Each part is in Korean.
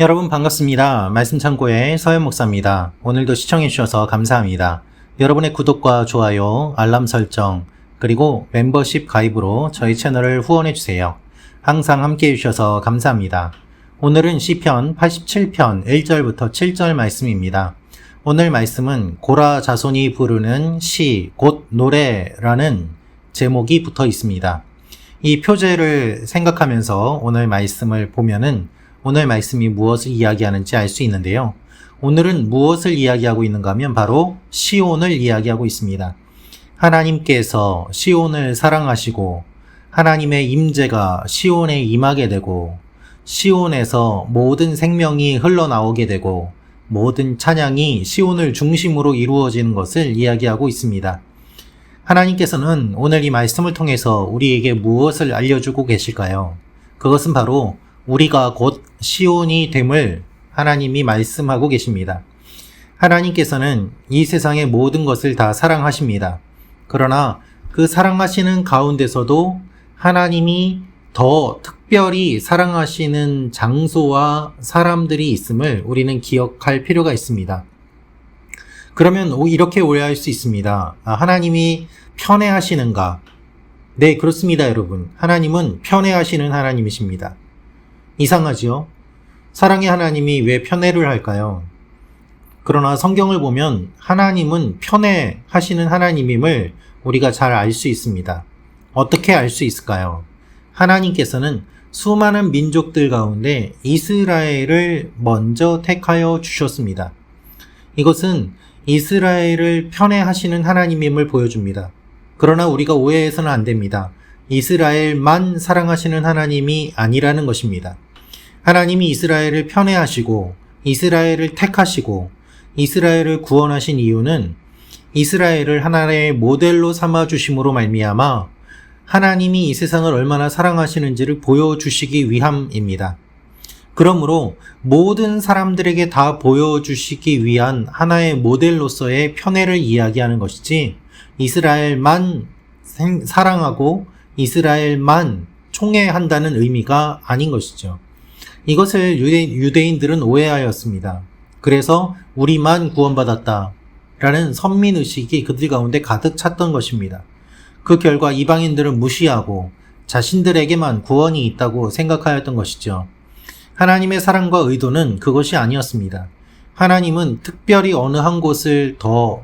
여러분 반갑습니다. 말씀 창고의 서현 목사입니다. 오늘도 시청해 주셔서 감사합니다. 여러분의 구독과 좋아요, 알람 설정, 그리고 멤버십 가입으로 저희 채널을 후원해 주세요. 항상 함께 해 주셔서 감사합니다. 오늘은 시편 87편 1절부터 7절 말씀입니다. 오늘 말씀은 고라 자손이 부르는 시, 곧 노래라는 제목이 붙어 있습니다. 이 표제를 생각하면서 오늘 말씀을 보면은 오늘 말씀이 무엇을 이야기하는지 알 수 있는데요. 오늘은 무엇을 이야기하고 있는가 하면 바로 시온을 이야기하고 있습니다. 하나님께서 시온을 사랑하시고 하나님의 임재가 시온에 임하게 되고 시온에서 모든 생명이 흘러나오게 되고 모든 찬양이 시온을 중심으로 이루어지는 것을 이야기하고 있습니다. 하나님께서는 오늘 이 말씀을 통해서 우리에게 무엇을 알려주고 계실까요? 그것은 바로 우리가 곧 시온이 됨을 하나님이 말씀하고 계십니다. 하나님께서는 이 세상의 모든 것을 다 사랑하십니다. 그러나 그 사랑하시는 가운데서도 하나님이 더 특별히 사랑하시는 장소와 사람들이 있음을 우리는 기억할 필요가 있습니다. 그러면 이렇게 오해할 수 있습니다. 하나님이 편애하시는가? 네, 그렇습니다, 여러분. 하나님은 편애하시는 하나님이십니다. 이상하지요? 사랑의 하나님이 왜 편애를 할까요? 그러나 성경을 보면 하나님은 편애하시는 하나님임을 우리가 잘 알 수 있습니다. 어떻게 알 수 있을까요? 하나님께서는 수많은 민족들 가운데 이스라엘을 먼저 택하여 주셨습니다. 이것은 이스라엘을 편애하시는 하나님임을 보여줍니다. 그러나 우리가 오해해서는 안 됩니다. 이스라엘만 사랑하시는 하나님이 아니라는 것입니다. 하나님이 이스라엘을 편애하시고 이스라엘을 택하시고 이스라엘을 구원하신 이유는 이스라엘을 하나의 모델로 삼아주심으로 말미암아 하나님이 이 세상을 얼마나 사랑하시는지를 보여주시기 위함입니다. 그러므로 모든 사람들에게 다 보여주시기 위한 하나의 모델로서의 편애를 이야기하는 것이지 이스라엘만 사랑하고 이스라엘만 총애한다는 의미가 아닌 것이죠. 이것을 유대인들은 오해하였습니다. 그래서 우리만 구원받았다 라는 선민의식이 그들 가운데 가득 찼던 것입니다. 그 결과 이방인들은 무시하고 자신들에게만 구원이 있다고 생각하였던 것이죠. 하나님의 사랑과 의도는 그것이 아니었습니다. 하나님은 특별히 어느 한 곳을 더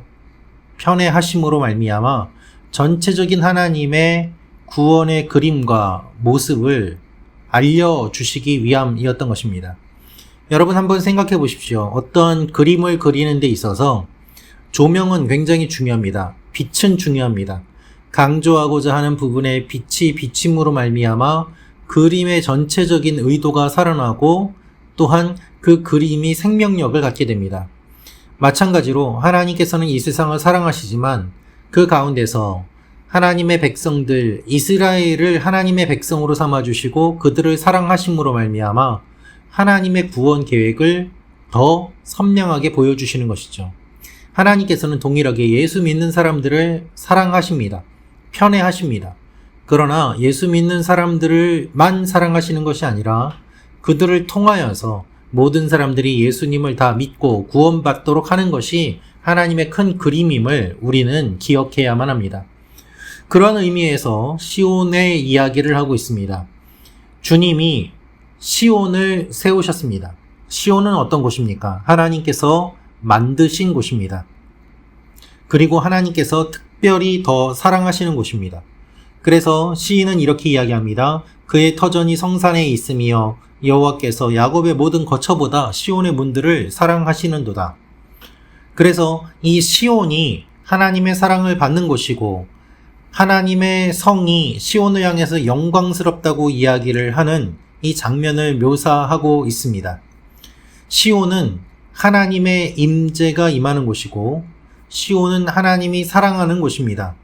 편애하심으로 말미암아 전체적인 하나님의 구원의 그림과 모습을 알려주시기 위함이었던 것입니다. 여러분 한번 생각해 보십시오. 어떤 그림을 그리는 데 있어서 조명은 굉장히 중요합니다. 빛은 중요합니다. 강조하고자 하는 부분에 빛이 비침으로 말미암아 그림의 전체적인 의도가 살아나고 또한 그 그림이 생명력을 갖게 됩니다. 마찬가지로 하나님께서는 이 세상을 사랑하시지만 그 가운데서 하나님의 백성들 이스라엘을 하나님의 백성으로 삼아주시고 그들을 사랑하심으로 말미암아 하나님의 구원 계획을 더 선명하게 보여주시는 것이죠. 하나님께서는 동일하게 예수 믿는 사람들을 사랑하십니다. 편애하십니다. 그러나 예수 믿는 사람들만 사랑하시는 것이 아니라 그들을 통하여서 모든 사람들이 예수님을 다 믿고 구원받도록 하는 것이 하나님의 큰 그림임을 우리는 기억해야만 합니다. 그런 의미에서 시온의 이야기를 하고 있습니다. 주님이 시온을 세우셨습니다. 시온은 어떤 곳입니까? 하나님께서 만드신 곳입니다. 그리고 하나님께서 특별히 더 사랑하시는 곳입니다. 그래서 시인은 이렇게 이야기합니다. 그의 터전이 성산에 있으며 여호와께서 야곱의 모든 거처보다 시온의 문들을 사랑하시는도다. 그래서 이 시온이 하나님의 사랑을 받는 곳이고 하나님의 성이 시온을 향해서 영광스럽다고 이야기를 하는 이 장면을 묘사하고 있습니다. 시온은 하나님의 임재가 임하는 곳이고 시온은 하나님이 사랑하는 곳입니다.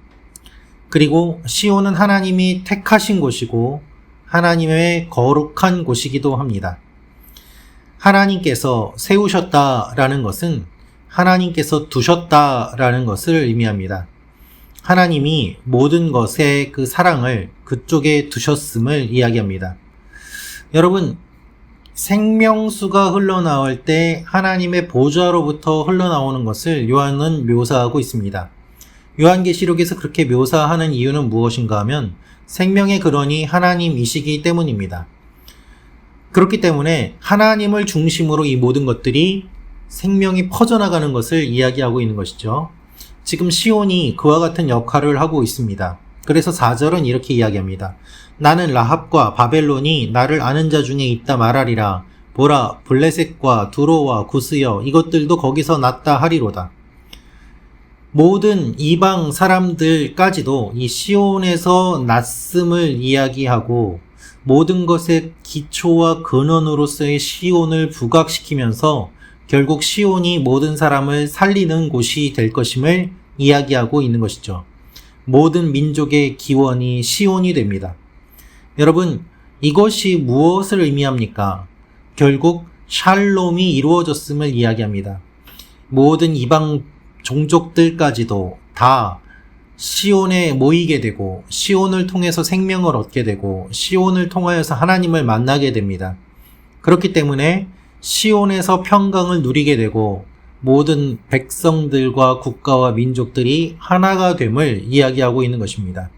그리고 시온은 하나님이 택하신 곳이고 하나님의 거룩한 곳이기도 합니다. 하나님께서 세우셨다라는 것은 하나님께서 두셨다라는 것을 의미합니다. 하나님이 모든 것의 그 사랑을 그쪽에 두셨음을 이야기합니다. 여러분, 생명수가 흘러나올 때 하나님의 보좌로부터 흘러나오는 것을 요한은 묘사하고 있습니다. 요한계시록에서 그렇게 묘사하는 이유는 무엇인가 하면 생명의 근원이 하나님이시기 때문입니다. 그렇기 때문에 하나님을 중심으로 이 모든 것들이 생명이 퍼져나가는 것을 이야기하고 있는 것이죠. 지금 시온이 그와 같은 역할을 하고 있습니다. 그래서 4절은 이렇게 이야기합니다. 나는 라합과 바벨론이 나를 아는 자 중에 있다 말하리라. 보라, 블레셋과 두로와 구스여 이것들도 거기서 났다 하리로다. 모든 이방 사람들까지도 이 시온에서 났음을 이야기하고 모든 것의 기초와 근원으로서의 시온을 부각시키면서 결국 시온이 모든 사람을 살리는 곳이 될 것임을 이야기하고 있는 것이죠. 모든 민족의 기원이 시온이 됩니다. 여러분, 이것이 무엇을 의미합니까? 결국 샬롬이 이루어졌음을 이야기합니다. 모든 이방 종족들까지도 다 시온에 모이게 되고 시온을 통해서 생명을 얻게 되고 시온을 통하여서 하나님을 만나게 됩니다. 그렇기 때문에 시온에서 평강을 누리게 되고 모든 백성들과 국가와 민족들이 하나가 됨을 이야기하고 있는 것입니다.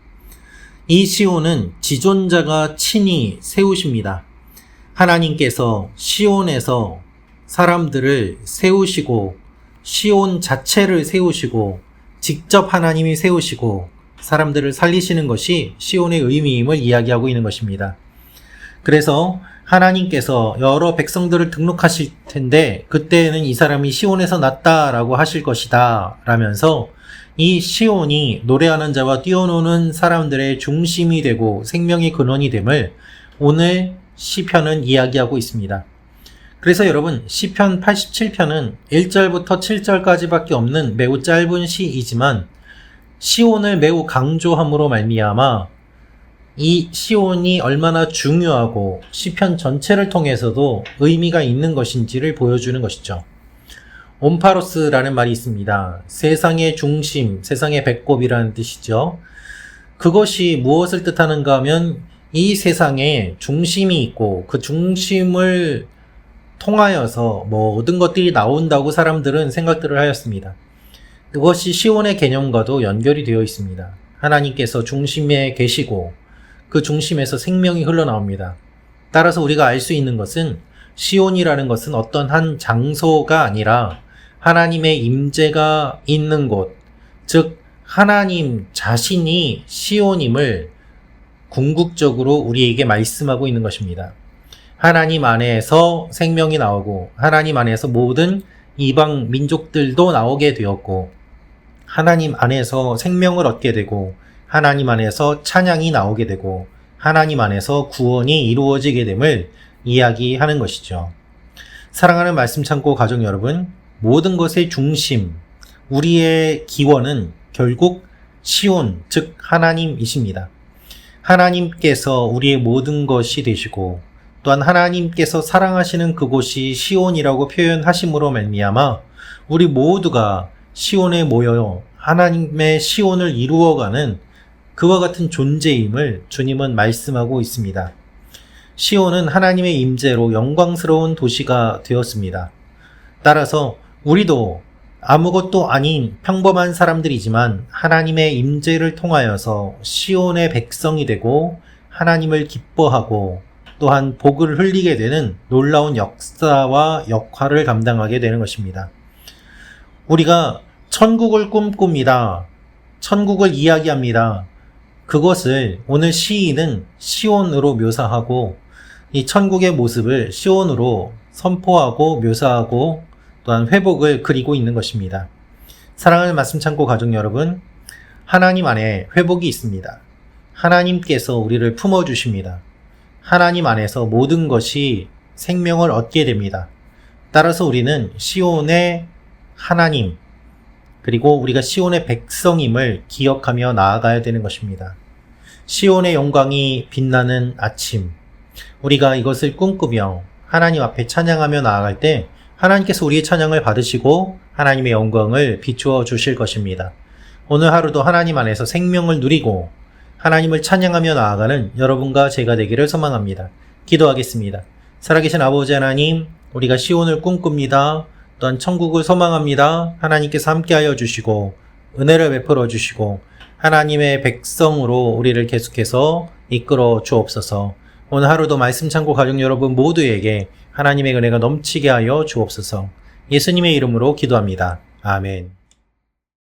이 시온은 지존자가 친히 세우십니다. 하나님께서 시온에서 사람들을 세우시고 시온 자체를 세우시고 직접 하나님이 세우시고 사람들을 살리시는 것이 시온의 의미임을 이야기하고 있는 것입니다. 그래서 하나님께서 여러 백성들을 등록하실 텐데 그때는 이 사람이 시온에서 났다라고 하실 것이다 라면서 이 시온이 노래하는 자와 뛰어노는 사람들의 중심이 되고 생명의 근원이 됨을 오늘 시편은 이야기하고 있습니다. 그래서 여러분, 시편 87편은 1절부터 7절까지밖에 없는 매우 짧은 시이지만 시온을 매우 강조함으로 말미암아 이 시온이 얼마나 중요하고 시편 전체를 통해서도 의미가 있는 것인지를 보여주는 것이죠. 옴파로스라는 말이 있습니다. 세상의 중심, 세상의 배꼽이라는 뜻이죠. 그것이 무엇을 뜻하는가 하면 이 세상에 중심이 있고 그 중심을 통하여서 모든 것들이 나온다고 사람들은 생각들을 하였습니다. 그것이 시온의 개념과도 연결이 되어 있습니다. 하나님께서 중심에 계시고 그 중심에서 생명이 흘러나옵니다. 따라서 우리가 알 수 있는 것은 시온이라는 것은 어떤 한 장소가 아니라 하나님의 임재가 있는 곳, 즉 하나님 자신이 시온임을 궁극적으로 우리에게 말씀하고 있는 것입니다. 하나님 안에서 생명이 나오고 하나님 안에서 모든 이방 민족들도 나오게 되었고 하나님 안에서 생명을 얻게 되고 하나님 안에서 찬양이 나오게 되고 하나님 안에서 구원이 이루어지게 됨을 이야기하는 것이죠. 사랑하는 말씀 창고 가족 여러분, 모든 것의 중심, 우리의 기원은 결국 시온, 즉 하나님이십니다. 하나님께서 우리의 모든 것이 되시고 또한 하나님께서 사랑하시는 그곳이 시온이라고 표현하심으로 말미암아 우리 모두가 시온에 모여 하나님의 시온을 이루어가는 그와 같은 존재임을 주님은 말씀하고 있습니다. 시온은 하나님의 임재로 영광스러운 도시가 되었습니다. 따라서 우리도 아무것도 아닌 평범한 사람들이지만 하나님의 임재를 통하여서 시온의 백성이 되고 하나님을 기뻐하고 또한 복을 흘리게 되는 놀라운 역사와 역할을 감당하게 되는 것입니다. 우리가 천국을 꿈꿉니다. 천국을 이야기합니다. 그것을 오늘 시인은 시온으로 묘사하고 이 천국의 모습을 시온으로 선포하고 묘사하고 또한 회복을 그리고 있는 것입니다. 사랑하는 말씀 창고 가족 여러분, 하나님 안에 회복이 있습니다. 하나님께서 우리를 품어주십니다. 하나님 안에서 모든 것이 생명을 얻게 됩니다. 따라서 우리는 시온의 하나님, 그리고 우리가 시온의 백성임을 기억하며 나아가야 되는 것입니다. 시온의 영광이 빛나는 아침, 우리가 이것을 꿈꾸며 하나님 앞에 찬양하며 나아갈 때 하나님께서 우리의 찬양을 받으시고 하나님의 영광을 비추어 주실 것입니다. 오늘 하루도 하나님 안에서 생명을 누리고 하나님을 찬양하며 나아가는 여러분과 제가 되기를 소망합니다. 기도하겠습니다. 살아계신 아버지 하나님, 우리가 시온을 꿈꿉니다. 또한 천국을 소망합니다. 하나님께서 함께하여 주시고 은혜를 베풀어 주시고 하나님의 백성으로 우리를 계속해서 이끌어 주옵소서. 오늘 하루도 말씀 창고 가족 여러분 모두에게 하나님의 은혜가 넘치게 하여 주옵소서. 예수님의 이름으로 기도합니다. 아멘.